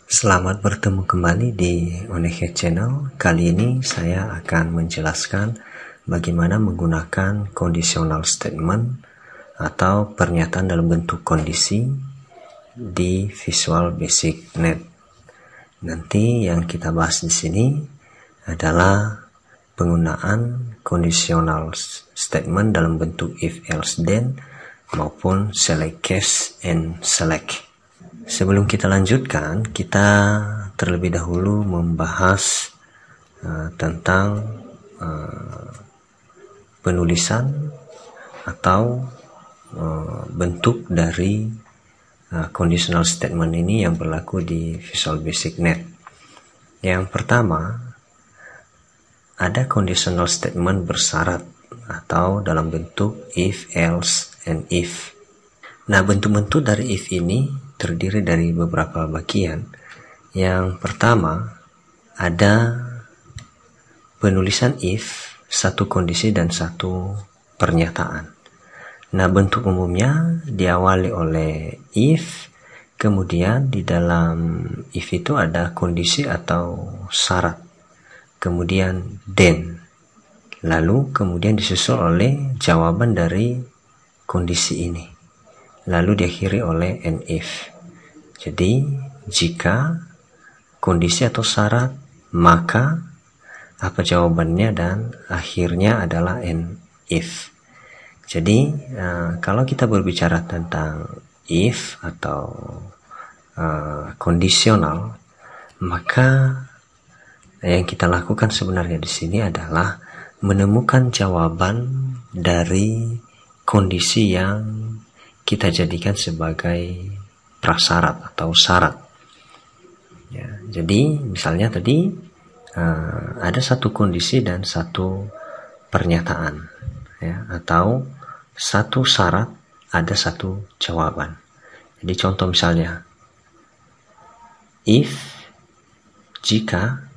Selamat bertemu kembali di Unikhead Channel. Kali ini saya akan menjelaskan bagaimana menggunakan conditional statement atau pernyataan dalam bentuk kondisi di Visual Basic Net. Nanti yang kita bahas di sini adalah penggunaan conditional statement dalam bentuk if, else, then maupun select case and select. Sebelum kita lanjutkan, kita terlebih dahulu membahas tentang penulisan atau bentuk dari conditional statement ini yang berlaku di Visual Basic Net. Yang pertama, ada conditional statement bersyarat atau dalam bentuk if, else, and if. Nah, bentuk-bentuk dari if ini terdiri dari beberapa bagian. Yang pertama, ada penulisan if, satu kondisi dan satu pernyataan. Nah, bentuk umumnya diawali oleh if, kemudian di dalam if itu ada kondisi atau syarat, kemudian then, lalu kemudian disusul oleh jawaban dari kondisi ini, lalu diakhiri oleh an if. Jadi jika kondisi atau syarat, maka apa jawabannya, dan akhirnya adalah an if. Jadi kalau kita berbicara tentang if atau kondisional, maka yang kita lakukan sebenarnya di sini adalah menemukan jawaban dari kondisi yang kita jadikan sebagai prasyarat atau syarat. Ya, jadi misalnya tadi ada satu kondisi dan satu pernyataan, ya, atau satu syarat ada satu jawaban. Jadi contoh misalnya, if, jika,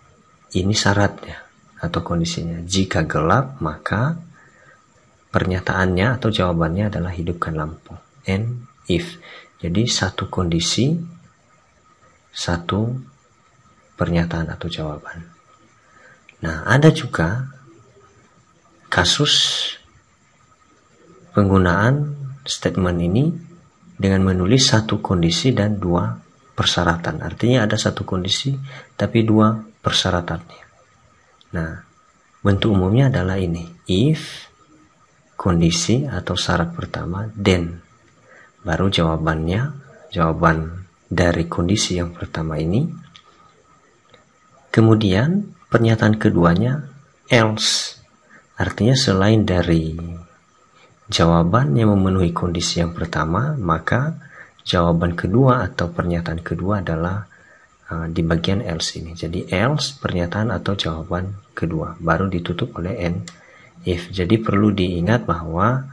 ini syaratnya atau kondisinya. Jika gelap, maka pernyataannya atau jawabannya adalah hidupkan lampu. And if. Jadi satu kondisi, satu pernyataan atau jawaban. Nah, ada juga kasus penggunaan statement ini dengan menulis satu kondisi dan dua persyaratan. Artinya ada satu kondisi tapi dua persyaratannya. Nah, bentuk umumnya adalah ini. If, kondisi atau syarat pertama, then. Baru jawabannya, jawaban dari kondisi yang pertama ini. Kemudian pernyataan keduanya, else. Artinya selain dari jawaban yang memenuhi kondisi yang pertama, maka jawaban kedua atau pernyataan kedua adalah di bagian else ini. Jadi else, pernyataan atau jawaban kedua, baru ditutup oleh an if. Jadi perlu diingat bahwa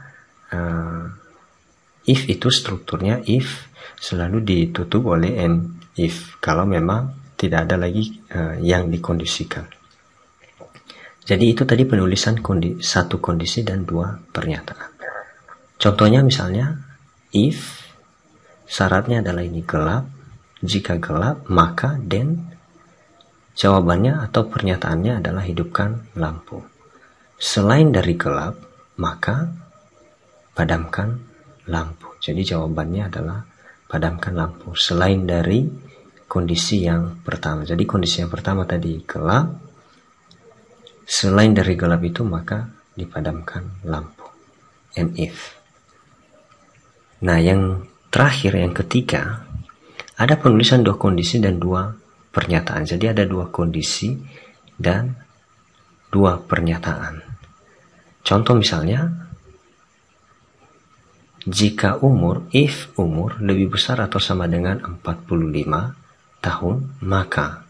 if itu strukturnya if selalu ditutup oleh an if kalau memang tidak ada lagi yang dikondisikan. Jadi itu tadi penulisan satu kondisi dan dua pernyataan. Contohnya misalnya, if syaratnya adalah ini gelap, jika gelap maka then jawabannya atau pernyataannya adalah hidupkan lampu. Selain dari gelap maka padamkan lampu. Jadi jawabannya adalah padamkan lampu selain dari kondisi yang pertama. Jadi kondisi yang pertama tadi gelap, selain dari gelap itu maka dipadamkan lampu. And if. Nah, yang terakhir, yang ketiga, ada penulisan dua kondisi dan dua pernyataan. Jadi ada dua kondisi dan dua pernyataan. Contoh misalnya, jika umur, if umur lebih besar atau sama dengan 45 tahun, maka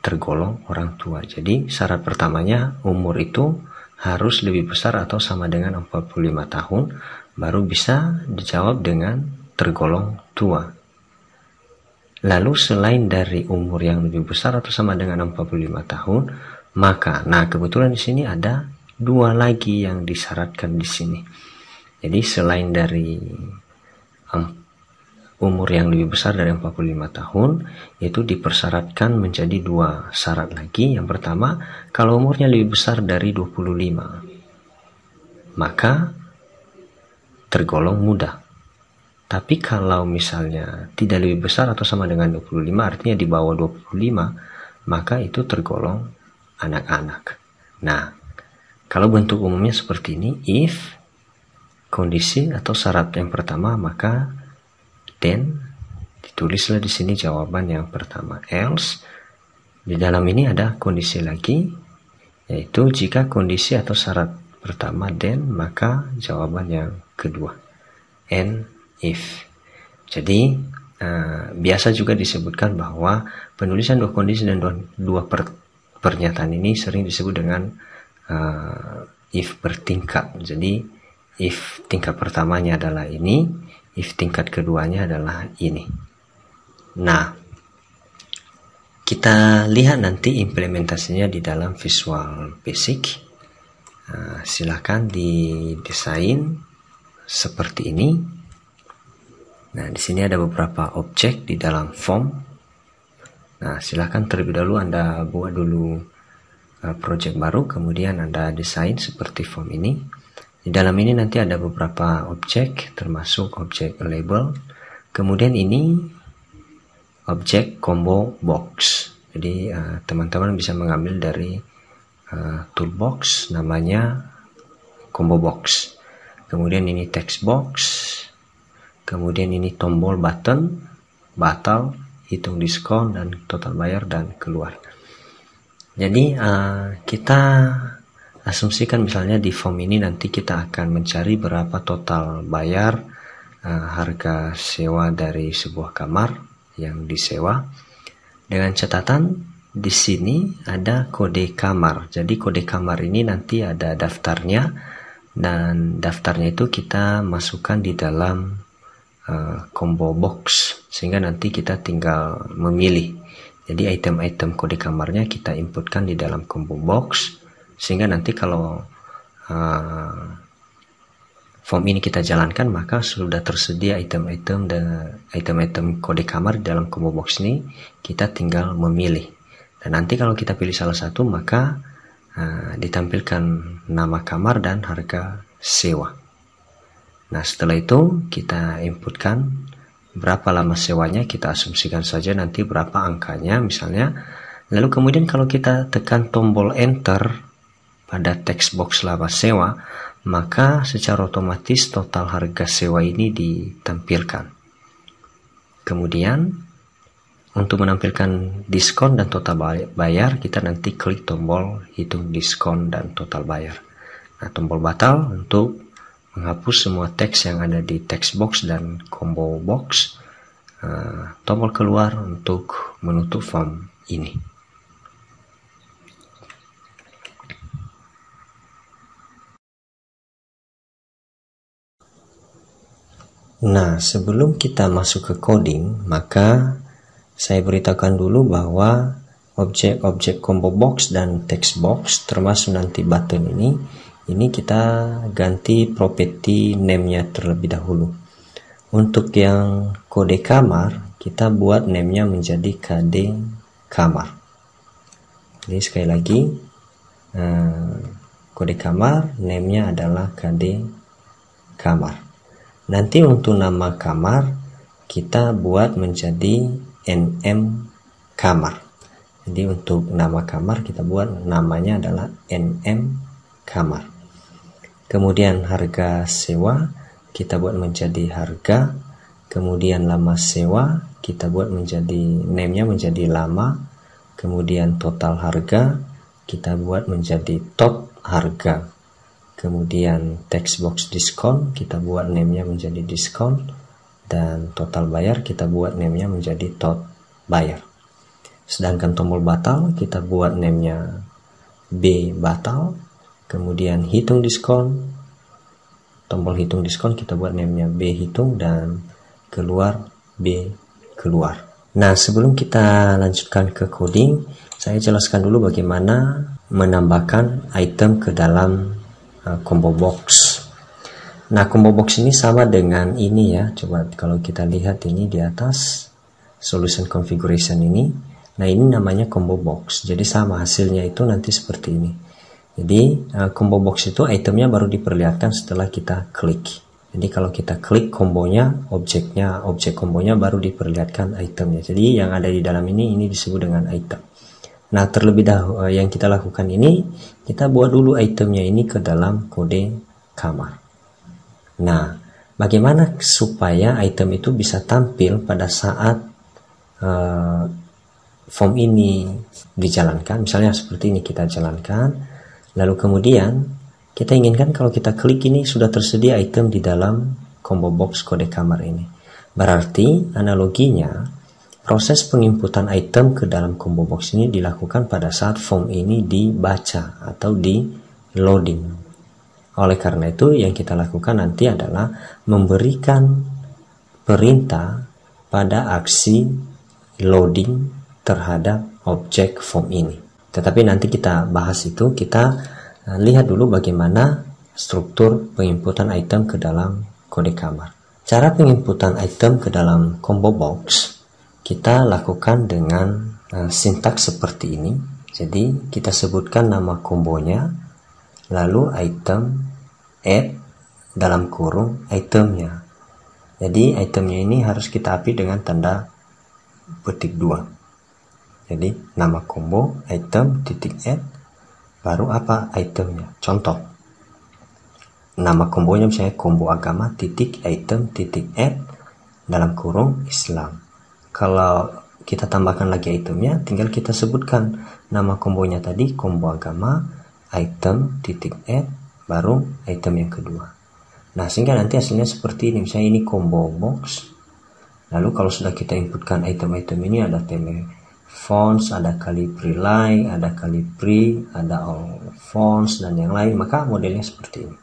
tergolong orang tua. Jadi syarat pertamanya umur itu harus lebih besar atau sama dengan 45 tahun, baru bisa dijawab dengan tergolong tua. Lalu selain dari umur yang lebih besar atau sama dengan 45 tahun, maka, nah kebetulan di sini ada dua lagi yang disyaratkan di sini. Jadi selain dari umur yang lebih besar dari 45 tahun, itu dipersyaratkan menjadi 2 syarat lagi. Yang pertama, kalau umurnya lebih besar dari 25, maka tergolong muda. Tapi kalau misalnya tidak lebih besar atau sama dengan 25, artinya di bawah 25, maka itu tergolong anak-anak. Nah, kalau bentuk umumnya seperti ini, if kondisi atau syarat yang pertama, maka then ditulislah di sini jawaban yang pertama. Else, di dalam ini ada kondisi lagi, yaitu jika kondisi atau syarat pertama then, maka jawaban yang kedua and if. Jadi biasa juga disebutkan bahwa penulisan 2 kondisi dan 2 pernyataan ini sering disebut dengan if bertingkat. Jadi if tingkat pertamanya adalah ini, if tingkat keduanya adalah ini. Nah, kita lihat nanti implementasinya di dalam Visual Basic. Silakan didesain seperti ini. Nah, di sini ada beberapa objek di dalam form. Nah, silakan terlebih dahulu Anda buat dulu project baru, kemudian Anda desain seperti form ini. Di dalam ini nanti ada beberapa objek, termasuk objek label. Kemudian ini objek combo box. Jadi teman-teman bisa mengambil dari toolbox, namanya combo box. Kemudian ini text box. Kemudian ini tombol button, batal, hitung diskon, dan total bayar dan keluar. Jadi kita asumsikan misalnya di form ini nanti kita akan mencari berapa total bayar harga sewa dari sebuah kamar yang disewa. Dengan catatan di sini ada kode kamar. Jadi kode kamar ini nanti ada daftarnya, dan daftarnya itu kita masukkan di dalam combo box, sehingga nanti kita tinggal memilih. Jadi item-item kode kamarnya kita inputkan di dalam combo box, sehingga nanti kalau form ini kita jalankan, maka sudah tersedia item-item kode kamar di dalam combo box ini, kita tinggal memilih. Dan nanti kalau kita pilih salah satu, maka ditampilkan nama kamar dan harga sewa. Nah, setelah itu kita inputkan berapa lama sewanya, kita asumsikan saja nanti berapa angkanya misalnya. Lalu kemudian kalau kita tekan tombol enter pada text box lama sewa, maka secara otomatis total harga sewa ini ditampilkan. Kemudian untuk menampilkan diskon dan total bayar, kita nanti klik tombol hitung diskon dan total bayar. Nah, tombol batal untuk menghapus semua teks yang ada di text box dan combo box. Tombol keluar untuk menutup form ini. Nah, sebelum kita masuk ke coding, maka saya beritahukan dulu bahwa objek-objek combo box dan text box, termasuk nanti button ini kita ganti property name-nya terlebih dahulu. Untuk yang kode kamar, kita buat name-nya menjadi KD kamar. Jadi sekali lagi, kode kamar, name-nya adalah KD kamar. Nanti untuk nama kamar, kita buat menjadi NM kamar. Jadi untuk nama kamar kita buat namanya adalah NM kamar. Kemudian harga sewa kita buat menjadi harga. Kemudian lama sewa kita buat menjadi name-nya menjadi lama. Kemudian total harga kita buat menjadi tot harga. Kemudian text box diskon kita buat name-nya menjadi diskon. Dan total bayar kita buat name-nya menjadi tot bayar. Sedangkan tombol batal kita buat name-nya B batal. Kemudian hitung diskon, tombol hitung diskon kita buat name-nya B hitung, dan keluar B keluar. Nah, sebelum kita lanjutkan ke coding, saya jelaskan dulu bagaimana menambahkan item ke dalam combo box. Nah, combo box ini sama dengan ini ya. Coba kalau kita lihat ini di atas solution configuration ini. Nah, ini namanya combo box. Jadi sama hasilnya itu nanti seperti ini. Jadi combo box itu itemnya baru diperlihatkan setelah kita klik. Jadi kalau kita klik kombonya, objek kombonya baru diperlihatkan itemnya. Jadi yang ada di dalam ini disebut dengan item. Nah, terlebih dahulu yang kita lakukan ini, kita buat dulu itemnya ini ke dalam kode kamar. Nah, bagaimana supaya item itu bisa tampil pada saat form ini dijalankan? Misalnya seperti ini kita jalankan, lalu kemudian kita inginkan kalau kita klik ini sudah tersedia item di dalam combo box kode kamar ini. Berarti analoginya proses penginputan item ke dalam combo box ini dilakukan pada saat form ini dibaca atau di loading. Oleh karena itu yang kita lakukan nanti adalah memberikan perintah pada aksi loading terhadap objek form ini. Tetapi nanti kita bahas itu, kita lihat dulu bagaimana struktur penginputan item ke dalam kode kamar. Cara penginputan item ke dalam combo box kita lakukan dengan sintaks seperti ini. Jadi kita sebutkan nama kombonya, lalu item add dalam kurung itemnya. Jadi itemnya ini harus kita api dengan tanda petik 2. Jadi nama combo item titik add baru apa itemnya. Contoh, nama kombonya misalnya combo agama titik item titik add dalam kurung Islam. Kalau kita tambahkan lagi itemnya, tinggal kita sebutkan nama kombonya tadi, combo agama item titik add baru item yang kedua. Nah, sehingga nanti hasilnya seperti ini. Misalnya ini combo box, lalu kalau sudah kita inputkan item-item ini, ada theme fonts, ada Calibri Light, ada Calibri, ada all fonts dan yang lain, maka modelnya seperti ini.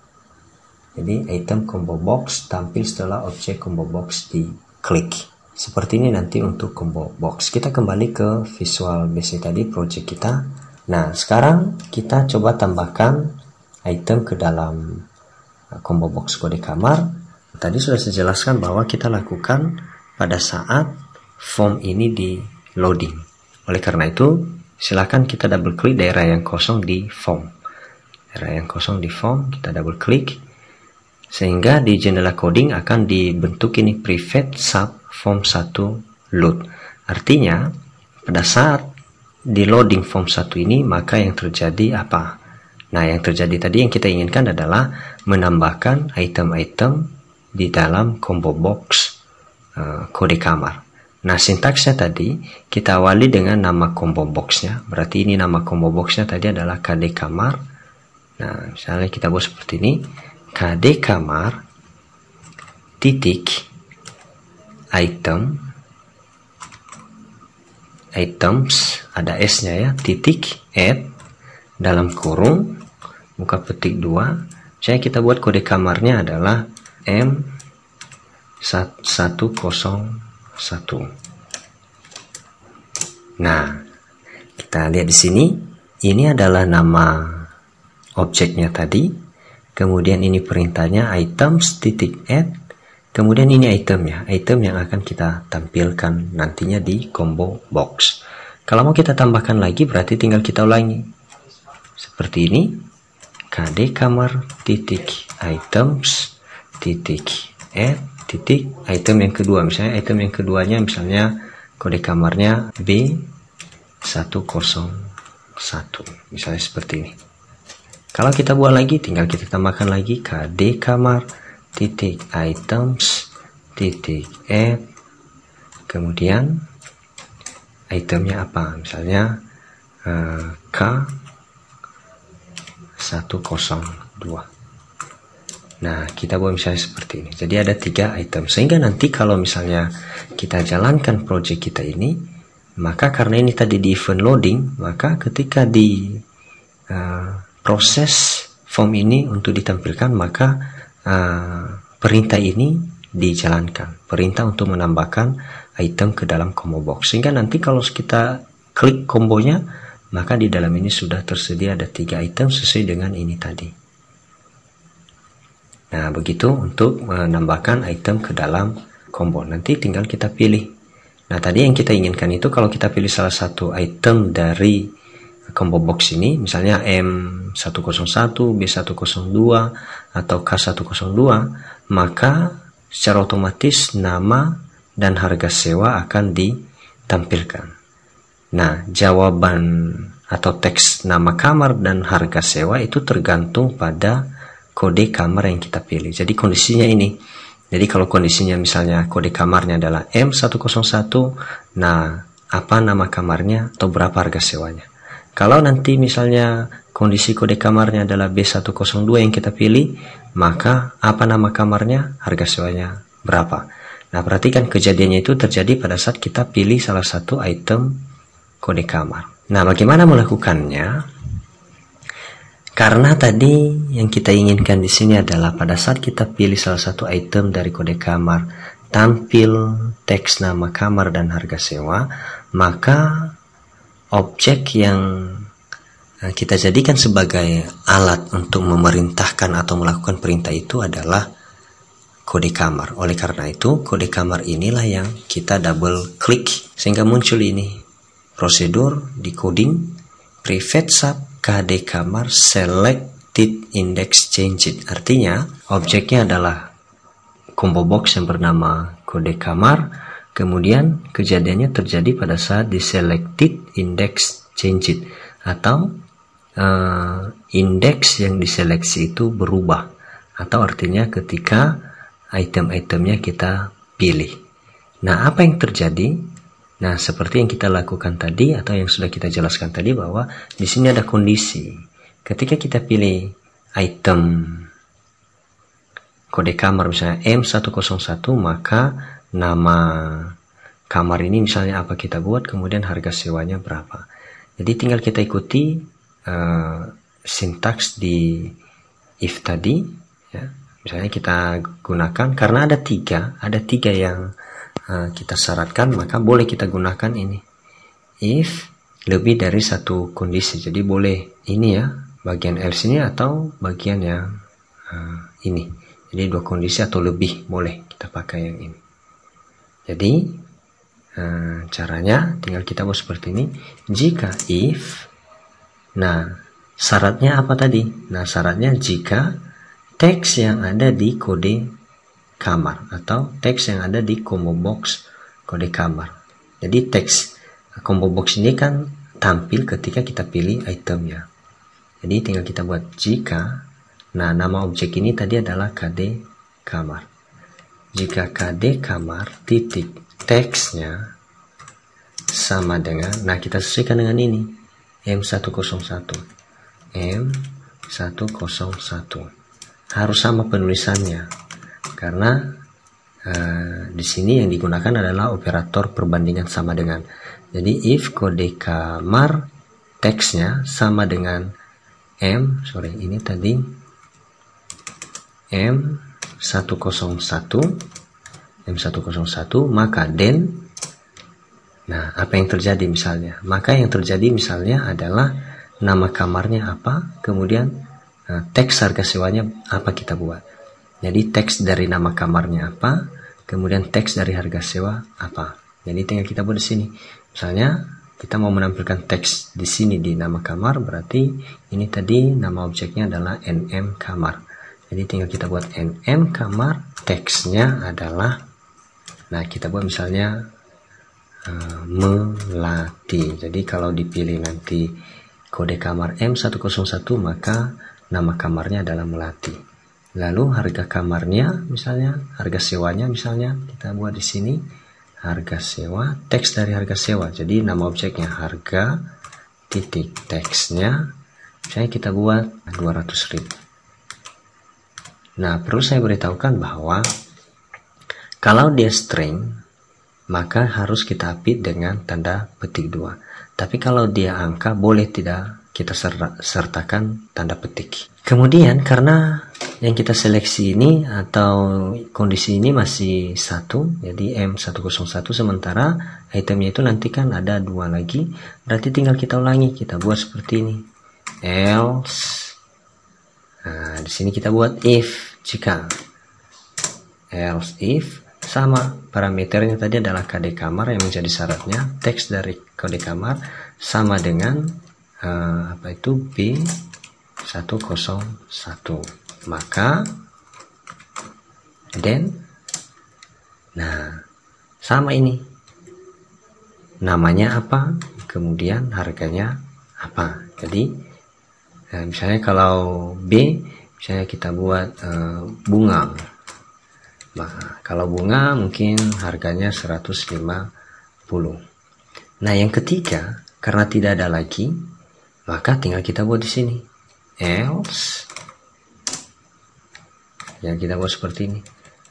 Jadi item combo box tampil setelah objek combo box diklik. Seperti ini nanti untuk combo box. Kita kembali ke Visual Basic tadi, project kita. Nah, sekarang kita coba tambahkan item ke dalam combo box kode kamar. Tadi sudah saya jelaskan bahwa kita lakukan pada saat form ini di loading. Oleh karena itu, silakan kita double klik daerah yang kosong di form. Daerah yang kosong di form, kita double klik. Sehingga di jendela coding akan dibentuk ini private sub form 1 load. Artinya, pada saat di loading form 1 ini, maka yang terjadi apa? Nah, yang terjadi tadi yang kita inginkan adalah menambahkan item-item di dalam combo box kode kamar. Nah, sintaksnya tadi kita awali dengan nama combo boxnya. Berarti ini nama combo boxnya tadi adalah KD kamar. Nah, misalnya kita buat seperti ini, KD kamar titik items ada S-nya ya, titik add dalam kurung buka petik 2. Misalnya kita buat kode kamarnya adalah M101. Nah, kita lihat di sini, ini adalah nama objeknya tadi, kemudian ini perintahnya items titik add, kemudian ini itemnya, item yang akan kita tampilkan nantinya di combo box. Kalau mau kita tambahkan lagi, berarti tinggal kita ulangi seperti ini, KD kamar titik items titik add titik item yang kedua. Misalnya item yang keduanya misalnya kode kamarnya B101, misalnya seperti ini. Kalau kita buat lagi, tinggal kita tambahkan lagi KD kamar titik items titik add, kemudian itemnya apa, misalnya K102. Nah, kita buat misalnya seperti ini. Jadi ada 3 item. Sehingga nanti kalau misalnya kita jalankan project kita ini, maka karena ini tadi di event loading, maka ketika di proses form ini untuk ditampilkan, maka perintah ini dijalankan. Perintah untuk menambahkan item ke dalam combo box. Sehingga nanti kalau kita klik kombonya, maka di dalam ini sudah tersedia ada 3 item sesuai dengan ini tadi. Nah, begitu untuk menambahkan item ke dalam combo. Nanti tinggal kita pilih. Nah, tadi yang kita inginkan itu kalau kita pilih salah satu item dari combo box ini, misalnya M101, B102, atau K102, maka secara otomatis nama dan harga sewa akan ditampilkan. Nah, jawaban atau teks nama kamar dan harga sewa itu tergantung pada kode kamar yang kita pilih. Jadi kondisinya ini. Jadi kalau kondisinya misalnya kode kamarnya adalah M101, nah apa nama kamarnya atau berapa harga sewanya. Kalau nanti misalnya kondisi kode kamarnya adalah B102 yang kita pilih, maka apa nama kamarnya, harga sewanya berapa. Nah, perhatikan kejadiannya itu terjadi pada saat kita pilih salah satu item kode kamar. Nah, bagaimana melakukannya? Karena tadi yang kita inginkan di sini adalah pada saat kita pilih salah satu item dari kode kamar, tampil teks nama kamar dan harga sewa, maka objek yang kita jadikan sebagai alat untuk memerintahkan atau melakukan perintah itu adalah kode kamar. Oleh karena itu, kode kamar inilah yang kita double klik sehingga muncul ini. Prosedur decoding private sub KD kamar selected index changed. Artinya objeknya adalah combo box yang bernama kode kamar, kemudian kejadiannya terjadi pada saat di selected index changed, atau indeks yang diseleksi itu berubah, atau artinya ketika item-itemnya kita pilih. Nah, apa yang terjadi? Nah, seperti yang kita lakukan tadi atau yang sudah kita jelaskan tadi, bahwa di sini ada kondisi. Ketika kita pilih item kode kamar misalnya M101, maka nama kamar ini misalnya apa kita buat, kemudian harga sewanya berapa. Jadi tinggal kita ikuti sintaks di if tadi, ya. Misalnya kita gunakan, karena ada tiga yang kita syaratkan, maka boleh kita gunakan ini if lebih dari satu kondisi. Jadi boleh ini ya, bagian else ini atau bagian yang ini. Jadi dua kondisi atau lebih boleh kita pakai yang ini. Jadi caranya tinggal kita buat seperti ini. Jika if, nah syaratnya apa tadi? Nah, syaratnya jika teks yang ada di kode kamar atau teks yang ada di combo box kode kamar. Jadi teks combo box ini kan tampil ketika kita pilih itemnya. Jadi tinggal kita buat jika, nah nama objek ini tadi adalah KD kamar. Jika KD kamar titik teksnya sama dengan, nah kita sesuaikan dengan ini M101 harus sama penulisannya, karena di sini yang digunakan adalah operator perbandingan sama dengan. Jadi if kode kamar teksnya sama dengan ini tadi M101, maka then, nah apa yang terjadi misalnya? Maka yang terjadi misalnya adalah nama kamarnya apa, kemudian teks harga sewanya apa kita buat. Jadi teks dari nama kamarnya apa, kemudian teks dari harga sewa apa. Jadi tinggal kita buat di sini. Misalnya kita mau menampilkan teks di sini di nama kamar, berarti ini tadi nama objeknya adalah NM kamar. Jadi tinggal kita buat NM kamar, teksnya adalah, nah kita buat misalnya melati. Jadi kalau dipilih nanti kode kamar M101, maka nama kamarnya adalah melati. Lalu harga kamarnya misalnya, harga sewanya misalnya kita buat di sini harga sewa, teks dari harga sewa. Jadi nama objeknya harga titik teksnya misalnya kita buat 200.000. Nah, perlu saya beritahukan bahwa kalau dia string, maka harus kita update dengan tanda petik 2. Tapi kalau dia angka, boleh tidak kita sertakan tanda petik. Kemudian karena yang kita seleksi ini atau kondisi ini masih satu, jadi M101, sementara itemnya itu nanti kan ada 2 lagi, berarti tinggal kita ulangi, kita buat seperti ini. Else, nah di sini kita buat if jika else if sama parameternya tadi adalah KD kamar yang menjadi syaratnya, teks dari kode kamar sama dengan B101, maka then sama ini namanya apa, kemudian harganya apa. Jadi misalnya kalau B misalnya kita buat bunga. Nah, kalau bunga mungkin harganya 150. Nah, yang ketiga, karena tidak ada lagi, maka tinggal kita buat di sini. Else. Ya, kita buat seperti ini.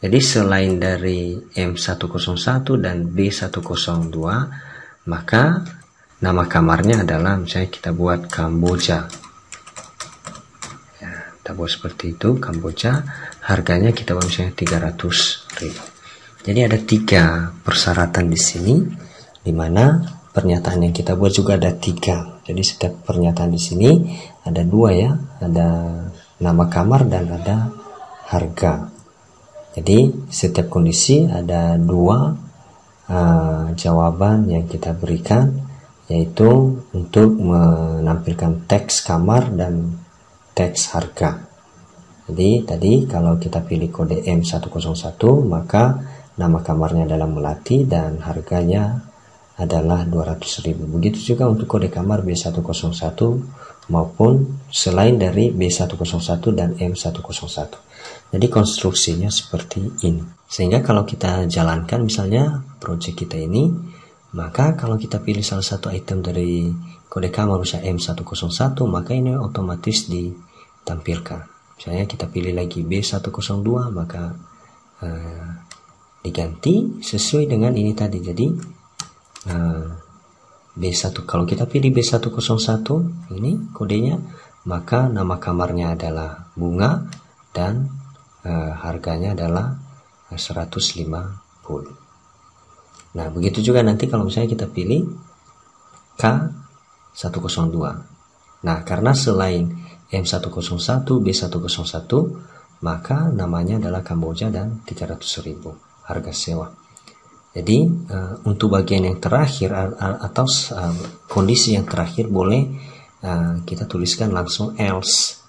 Jadi selain dari M101 dan B102, maka nama kamarnya adalah misalnya kita buat Kamboja. Ya, kita buat seperti itu, Kamboja. Harganya kita buat misalnya 300.000. Jadi ada 3 persyaratan di sini, di mana pernyataan yang kita buat juga ada 3. Jadi setiap pernyataan di sini ada 2 ya, ada nama kamar dan ada harga. Jadi setiap kondisi ada 2 jawaban yang kita berikan, yaitu untuk menampilkan teks kamar dan teks harga. Jadi tadi kalau kita pilih kode M101, maka nama kamarnya adalah Melati dan harganya adalah 200.000. Begitu juga untuk kode kamar B101 maupun selain dari B101 dan M101. Jadi konstruksinya seperti ini. Sehingga kalau kita jalankan misalnya proyek kita ini, maka kalau kita pilih salah satu item dari kode kamar misalnya M101, maka ini otomatis ditampilkan. Misalnya kita pilih lagi B102, maka diganti sesuai dengan ini tadi. Jadi B1, kalau kita pilih B101 ini kodenya, maka nama kamarnya adalah bunga dan harganya adalah 150. Nah, begitu juga nanti kalau misalnya kita pilih K102. Nah, karena selain M101, B101, maka namanya adalah Kamboja dan 300.000 harga sewa. Jadi untuk bagian yang terakhir atau kondisi yang terakhir boleh kita tuliskan langsung else,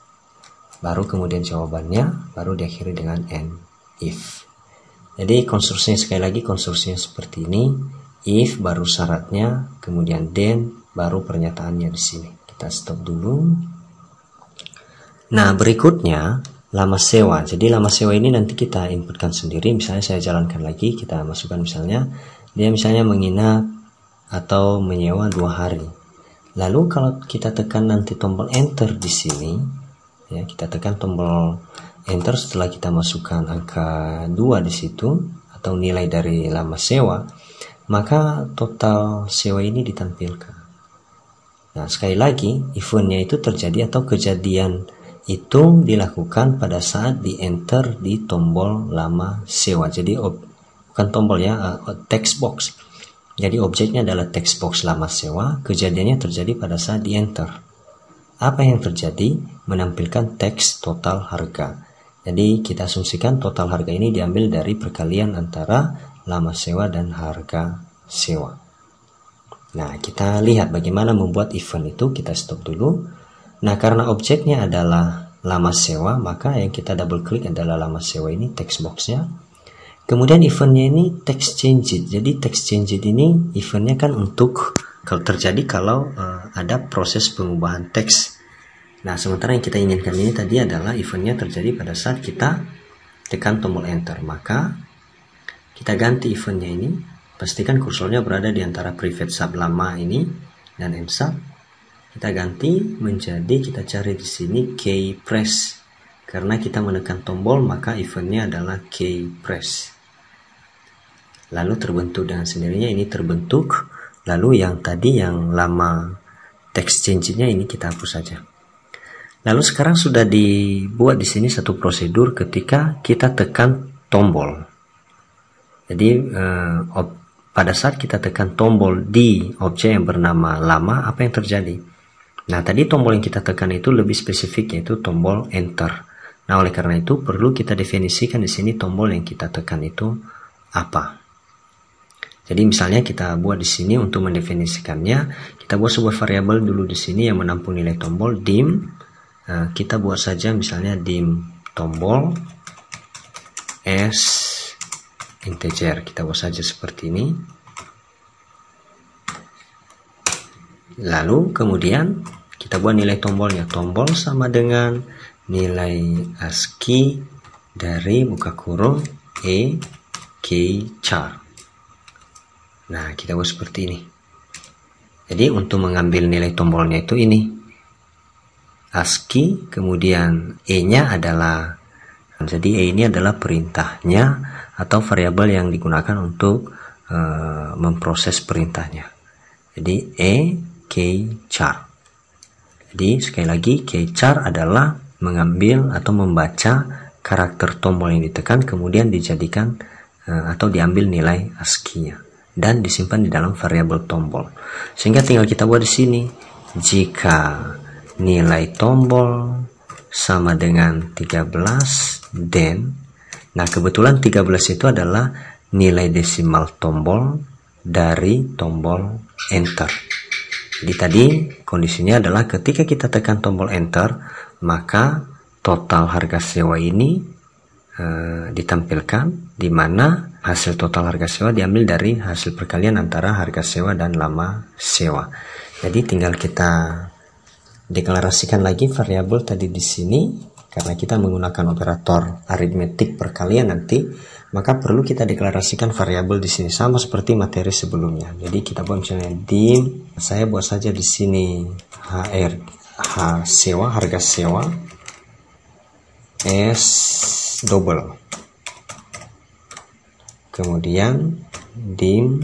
baru kemudian jawabannya, baru diakhiri dengan and if. Jadi konstruksinya sekali lagi konstruksinya seperti ini, if baru syaratnya, kemudian then baru pernyataannya di sini. Kita stop dulu. Nah, berikutnya lama sewa. Jadi lama sewa ini nanti kita inputkan sendiri. Misalnya saya jalankan lagi, kita masukkan misalnya dia misalnya menginap atau menyewa 2 hari. Lalu kalau kita tekan nanti tombol enter di sini, ya kita tekan tombol enter setelah kita masukkan angka 2 di situ atau nilai dari lama sewa, maka total sewa ini ditampilkan. Nah, sekali lagi eventnya itu terjadi atau kejadian itu dilakukan pada saat di enter di tombol lama sewa. Jadi bukan tombol ya, text box. Jadi objeknya adalah text box lama sewa. Kejadiannya terjadi pada saat di enter. Apa yang terjadi? Menampilkan teks total harga. Jadi kita asumsikan total harga ini diambil dari perkalian antara lama sewa dan harga sewa. Nah, kita lihat bagaimana membuat event itu. Kita stop dulu. Nah, karena objeknya adalah lama sewa, maka yang kita double klik adalah lama sewa ini, text boxnya. Kemudian eventnya ini text change. Jadi text change ini eventnya kan untuk kalau terjadi kalau ada proses pengubahan teks. Nah, sementara yang kita inginkan ini tadi adalah eventnya terjadi pada saat kita tekan tombol enter. Maka kita ganti eventnya ini. Pastikan kursornya berada di antara private sub lama ini dan msub. Kita ganti menjadi, kita cari di sini key press. Karena kita menekan tombol, maka eventnya adalah key press. Lalu terbentuk dengan sendirinya, ini terbentuk. Lalu yang tadi yang lama text change-nya ini kita hapus saja. Lalu sekarang sudah dibuat di sini satu prosedur ketika kita tekan tombol. Jadi pada saat kita tekan tombol di objek yang bernama lama, apa yang terjadi? Nah, tadi tombol yang kita tekan itu lebih spesifik, yaitu tombol enter. Nah, oleh karena itu perlu kita definisikan di sini tombol yang kita tekan itu apa. Jadi misalnya kita buat di sini untuk mendefinisikannya, kita buat sebuah variabel dulu di sini yang menampung nilai tombol dim. Kita buat saja misalnya dim tombol s integer. Kita buat saja seperti ini. Lalu kemudian kita buat nilai tombolnya. Tombol sama dengan nilai ASCII dari buka kurung char. Nah, kita buat seperti ini. Jadi untuk mengambil nilai tombolnya itu ini ASCII, kemudian E-nya adalah, jadi E ini adalah perintahnya atau variabel yang digunakan untuk memproses perintahnya. Jadi char. Jadi sekali lagi char adalah mengambil atau membaca karakter tombol yang ditekan kemudian dijadikan atau diambil nilai ASCII-nya dan disimpan di dalam variabel tombol. Sehingga tinggal kita buat di sini, jika nilai tombol sama dengan 13 then, nah kebetulan 13 itu adalah nilai desimal tombol dari tombol enter. Jadi tadi kondisinya adalah ketika kita tekan tombol enter, maka total harga sewa ini ditampilkan, di mana hasil total harga sewa diambil dari hasil perkalian antara harga sewa dan lama sewa. Jadi tinggal kita deklarasikan lagi variabel tadi di sini, karena kita menggunakan operator aritmetik perkalian nanti, maka perlu kita deklarasikan variabel di sini sama seperti materi sebelumnya. Jadi kita buat misalnya dim, saya buat saja di sini sewa, harga sewa s double, kemudian dim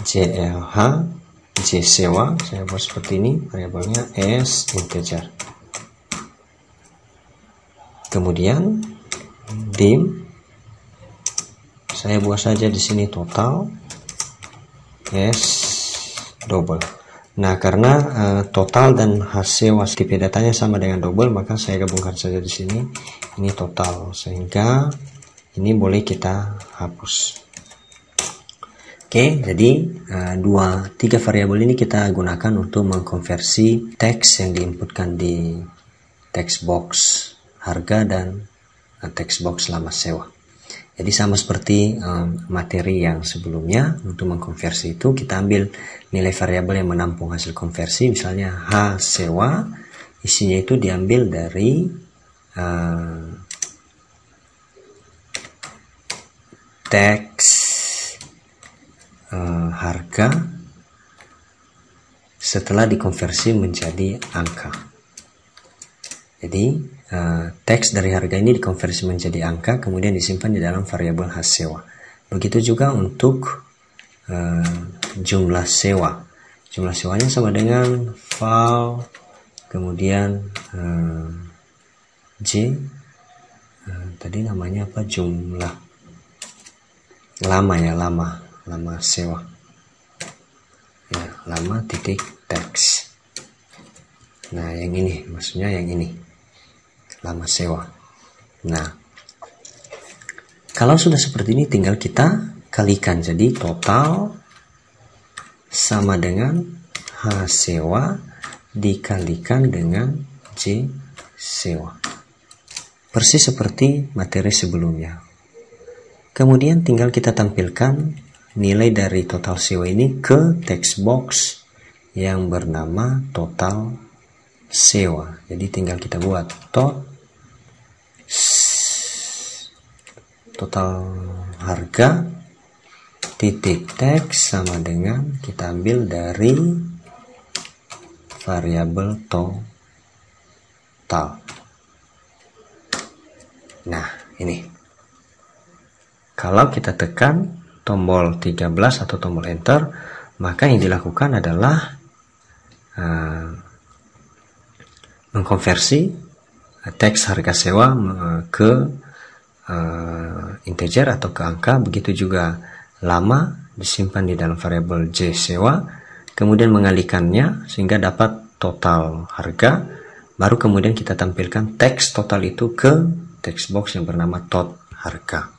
jlh j sewa, saya buat seperti ini, variabelnya s integer, kemudian dim saya buat saja di sini total s double. Nah, karena total dan hasil tipe datanya sama dengan double, maka saya gabungkan saja di sini. Ini total, sehingga ini boleh kita hapus. Oke, jadi 3 variabel ini kita gunakan untuk mengkonversi teks yang diinputkan di text box harga dan text box lama sewa. Jadi sama seperti materi yang sebelumnya, untuk mengkonversi itu kita ambil nilai variabel yang menampung hasil konversi, misalnya H sewa, isinya itu diambil dari teks harga setelah dikonversi menjadi angka. Jadi teks dari harga ini dikonversi menjadi angka, kemudian disimpan di dalam variabel hasil sewa. Begitu juga untuk jumlah sewa. Jumlah sewanya sama dengan val, kemudian j, tadi namanya apa, jumlah lama ya, lama sewa ya, lama titik teks. Nah, yang ini maksudnya yang ini lama sewa. Nah, kalau sudah seperti ini tinggal kita kalikan, jadi total sama dengan H sewa dikalikan dengan J sewa, persis seperti materi sebelumnya. Kemudian tinggal kita tampilkan nilai dari total sewa ini ke text box yang bernama total sewa. Jadi tinggal kita buat total harga titik teks sama dengan kita ambil dari variabel total. Nah, ini kalau kita tekan tombol 13 atau tombol enter, maka yang dilakukan adalah mengkonversi teks harga sewa ke integer atau ke angka. Begitu juga lama disimpan di dalam variabel J sewa, kemudian mengalikannya sehingga dapat total harga, baru kemudian kita tampilkan teks total itu ke text box yang bernama tot harga.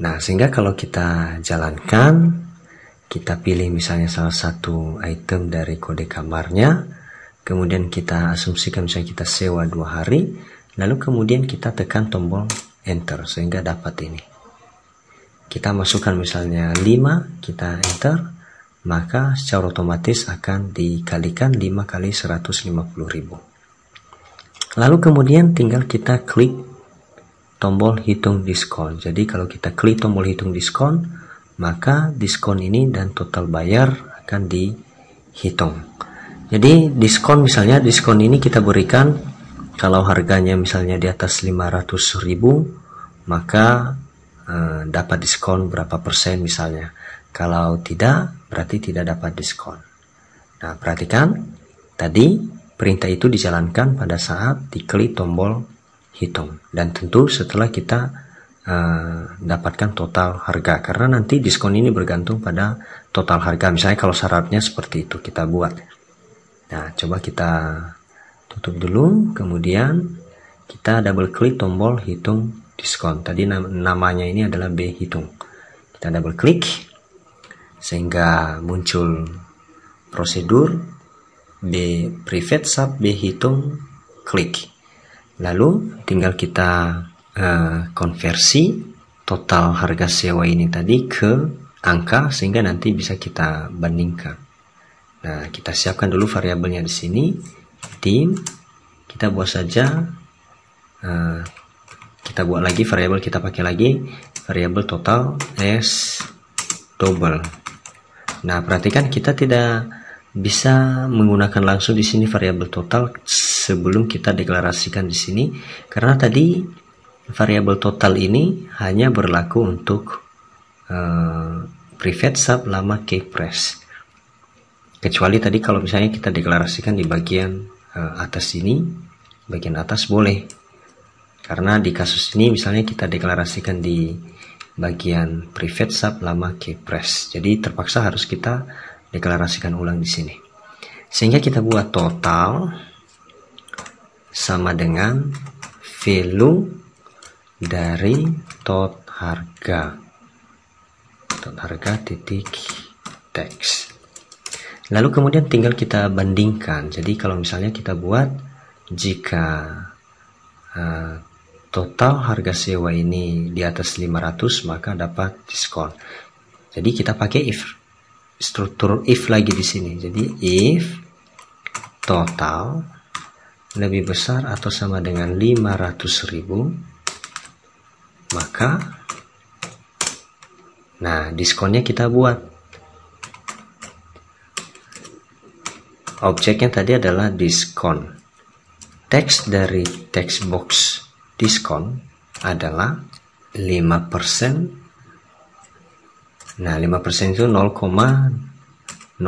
Nah, sehingga kalau kita jalankan, kita pilih misalnya salah satu item dari kode kamarnya, kemudian kita asumsikan misalnya kita sewa 2 hari, lalu kemudian kita tekan tombol enter sehingga dapat ini. Kita masukkan misalnya 5, kita enter, maka secara otomatis akan dikalikan 5 kali 150.000. Lalu kemudian tinggal kita klik tombol hitung diskon. Jadi kalau kita klik tombol hitung diskon, maka diskon ini dan total bayar akan dihitung. Jadi diskon, misalnya diskon ini kita berikan kalau harganya misalnya di atas 500.000, maka dapat diskon berapa persen misalnya. Kalau tidak, berarti tidak dapat diskon. Nah, perhatikan tadi perintah itu dijalankan pada saat diklik tombol hitung, dan tentu setelah kita dapatkan total harga, karena nanti diskon ini bergantung pada total harga. Misalnya kalau syaratnya seperti itu kita buat. Nah, coba kita tutup dulu, kemudian kita double klik tombol hitung diskon. Tadi namanya ini adalah B hitung. Kita double klik sehingga muncul prosedur B private sub B hitung, klik. Lalu tinggal kita konversi total harga sewa ini tadi ke angka sehingga nanti bisa kita bandingkan. Nah, kita siapkan dulu variabelnya di sini. Dim, kita buat saja, kita buat lagi variabel, kita pakai lagi variabel total S double. Nah, perhatikan kita tidak bisa menggunakan langsung di sini variabel total sebelum kita deklarasikan di sini, karena tadi variabel total ini hanya berlaku untuk private sub lama keypress. Kecuali tadi kalau misalnya kita deklarasikan di bagian atas ini, bagian atas boleh. Karena di kasus ini misalnya kita deklarasikan di bagian private sub lama keypress. Jadi terpaksa harus kita deklarasikan ulang di sini. Sehingga kita buat total sama dengan value dari tot harga titik teks. Lalu kemudian tinggal kita bandingkan. Jadi kalau misalnya kita buat jika total harga sewa ini di atas 500, maka dapat diskon. Jadi kita pakai if, struktur if lagi di sini. Jadi if total lebih besar atau sama dengan 500.000, maka nah diskonnya kita buat. Objeknya tadi adalah diskon. Teks dari text box diskon adalah 5%. Nah, 5% itu 0,005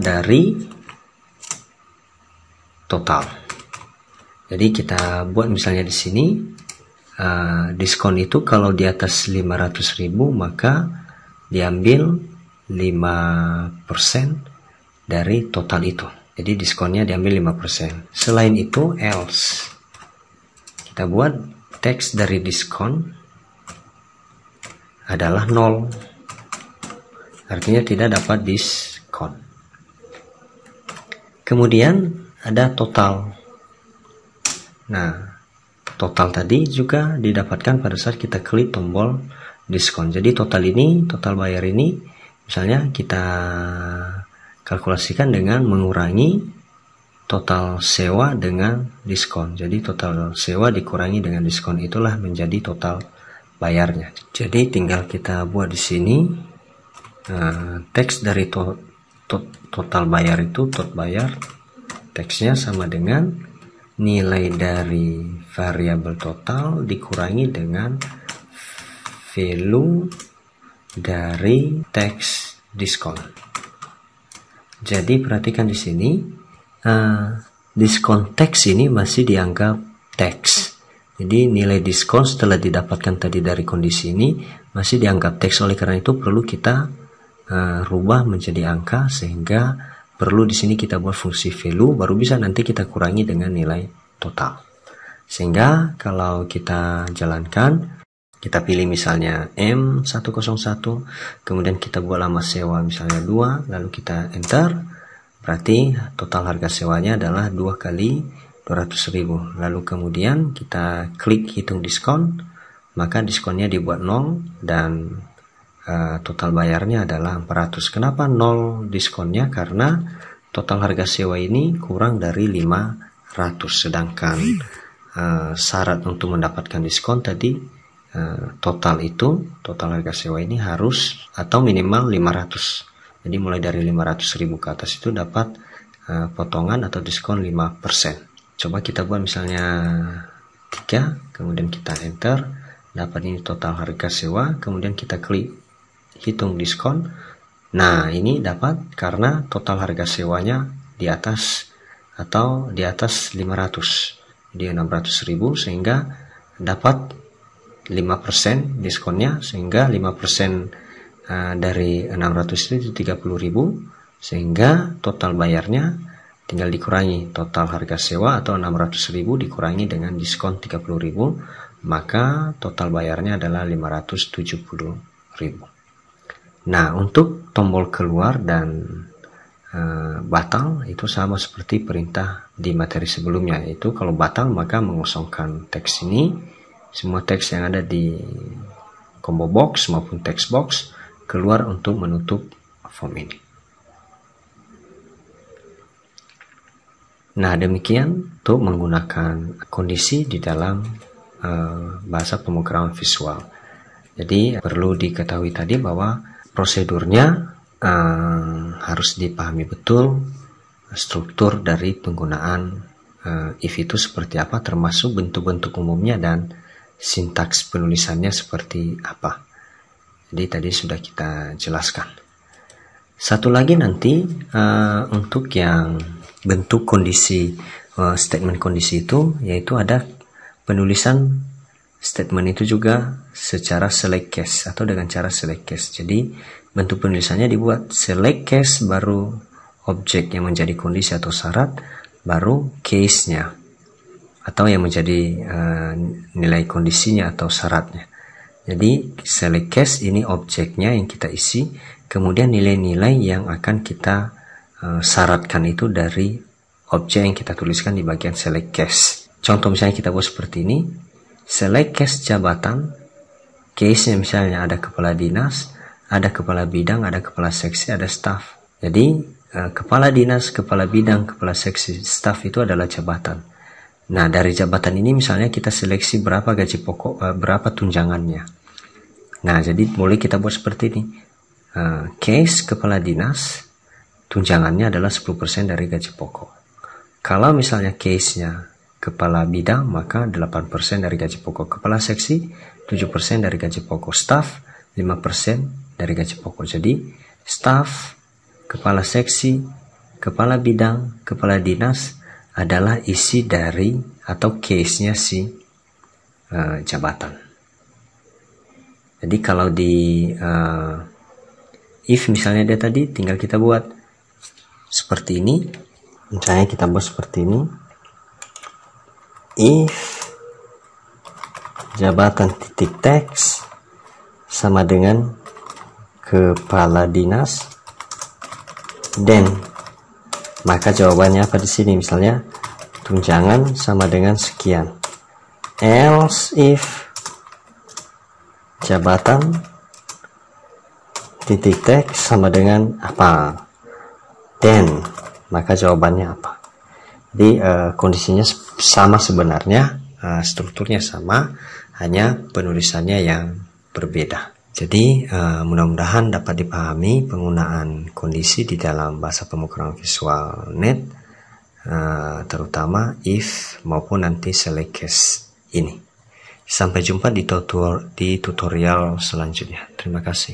dari total. Jadi kita buat misalnya di sini diskon itu kalau di atas 500.000 maka diambil 5% dari total itu. Jadi diskonnya diambil 5%. Selain itu else. Kita buat teks dari diskon adalah 0. Artinya tidak dapat diskon. Kemudian ada total. Nah, total tadi juga didapatkan pada saat kita klik tombol diskon. Jadi total ini, total bayar ini, misalnya kita kalkulasikan dengan mengurangi total sewa dengan diskon. Jadi total sewa dikurangi dengan diskon, itulah menjadi total bayarnya. Jadi tinggal kita buat di sini teks dari total bayar itu, tot bayar, teksnya sama dengan nilai dari variabel total dikurangi dengan value dari teks diskon. Jadi perhatikan di sini, diskon teks ini masih dianggap teks. Jadi nilai diskon setelah didapatkan tadi dari kondisi ini masih dianggap teks. Oleh karena itu perlu kita rubah menjadi angka sehingga perlu di sini kita buat fungsi value, baru bisa nanti kita kurangi dengan nilai total. Sehingga kalau kita jalankan, kita pilih misalnya M101, kemudian kita buat lama sewa misalnya 2, lalu kita enter, berarti total harga sewanya adalah 2 kali 200.000. Lalu kemudian kita klik hitung diskon, maka diskonnya dibuat 0 dan total bayarnya adalah 400. Kenapa 0 diskonnya? Karena total harga sewa ini kurang dari 500, sedangkan syarat untuk mendapatkan diskon tadi total harga sewa ini harus atau minimal 500. Jadi mulai dari 500.000 ke atas itu dapat potongan atau diskon 5%. Coba kita buat misalnya 3, kemudian kita enter, dapat ini total harga sewa, kemudian kita klik hitung diskon. Nah, ini dapat karena total harga sewanya di atas atau di atas 500, di 600.000, sehingga dapat 5% diskonnya, sehingga 5% dari 600 itu 30.000, sehingga total bayarnya tinggal dikurangi total harga sewa atau 600.000 dikurangi dengan diskon 30.000, maka total bayarnya adalah 570.000. Nah, untuk tombol keluar dan batal itu sama seperti perintah di materi sebelumnya, yaitu kalau batal maka mengosongkan teks ini, semua teks yang ada di combo box maupun text box keluar untuk menutup form ini. Nah, demikian untuk menggunakan kondisi di dalam bahasa pemrograman visual. Jadi perlu diketahui tadi bahwa prosedurnya harus dipahami betul, struktur dari penggunaan if itu seperti apa, termasuk bentuk-bentuk umumnya dan sintaks penulisannya seperti apa. Jadi tadi sudah kita jelaskan. Satu lagi nanti untuk yang bentuk kondisi statement kondisi itu, yaitu ada penulisan statement itu juga secara select case atau dengan cara select case. Jadi bentuk penulisannya dibuat select case, baru objek yang menjadi kondisi atau syarat, baru case-nya atau yang menjadi nilai kondisinya atau syaratnya. Jadi select case ini objeknya yang kita isi, kemudian nilai-nilai yang akan kita syaratkan itu dari objek yang kita tuliskan di bagian select case. Contoh misalnya kita buat seperti ini. Select case jabatan, case-nya misalnya ada kepala dinas, ada kepala bidang, ada kepala seksi, ada staff. Jadi kepala dinas, kepala bidang, kepala seksi, staff itu adalah jabatan. Nah, dari jabatan ini misalnya kita seleksi berapa gaji pokok, berapa tunjangannya. Nah, jadi boleh kita buat seperti ini. Case kepala dinas, tunjangannya adalah 10% dari gaji pokok. Kalau misalnya case-nya kepala bidang, maka 8% dari gaji pokok. Kepala seksi 7% dari gaji pokok. Staff 5% dari gaji pokok. Jadi staff, kepala seksi, kepala bidang, kepala dinas adalah isi dari atau case-nya si jabatan. Jadi kalau di if misalnya dia tadi tinggal kita buat seperti ini. Misalnya kita buat seperti ini. If jabatan titik teks sama dengan kepala dinas, then maka jawabannya apa di sini? Misalnya tunjangan sama dengan sekian. Else if jabatan titik teks sama dengan apa? Then maka jawabannya apa? Jadi kondisinya sama sebenarnya, strukturnya sama, hanya penulisannya yang berbeda. Jadi mudah-mudahan dapat dipahami penggunaan kondisi di dalam bahasa pemrograman visual net, terutama if maupun nanti select case ini. Sampai jumpa di tutorial selanjutnya. Terima kasih.